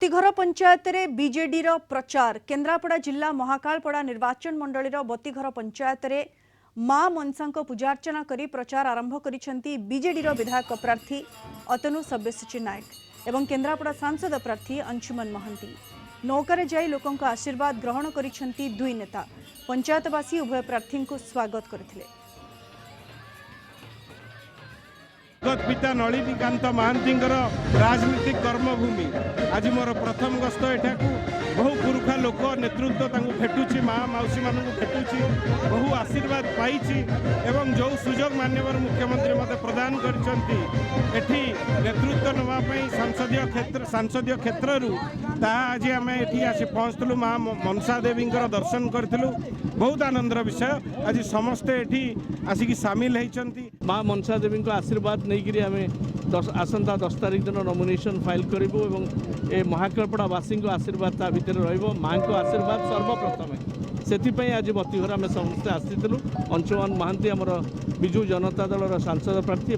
बतीघर पंचायत रे बीजेडी रो प्रचार केन्द्रापड़ा जिला महाकालपड़ा निर्वाचन मंडली बतीघर पंचायत रे मां मनसा पूजार्चना करी प्रचार आरंभ करिसेंती बीजेडी रो विधायक प्रार्थी अतनु सब्यसाची नायक एवं केन्द्रापड़ा सांसद प्रार्थी अंशुमन महांती नौकारे जाई लोकों आशीर्वाद ग्रहण करिसेंती दुई नेता पंचायतवासी उभय प्रार्थी को स्वागत करथिले। जगत पिता नलिनीकांत महांती राजनीतिक कर्मभूमि आज मोर प्रथम गस्त एठाकू बहु पुरुखा लोक नेतृत्व भेटुची माँ मौसी मान भेटुची बहु आशीर्वाद पाई एवं जो सुजोग माननीय मुख्यमंत्री मत प्रदान करछंती एठी नेतृत्व नवाई सांसदीय क्षेत्र आज आम एठी आसी पहुँचलु माँ मनसा देवी दर्शन करूँ बहुत आनंदर विषय आज समस्ते एठी आसिक सामिल होती माँ मनसा देवी आशीर्वाद नहीं आम आसंता 10 तारीख दिन नॉमिनेशन फाइल करूँ और ए महाकालपड़ावासी आशीर्वाद ता भितर माँ को आशीर्वाद सर्वप्रथम से आज बतीघर आम समस्ते आसी अंशुमन महांती आमर विजु जनता दल सांसद प्रार्थी।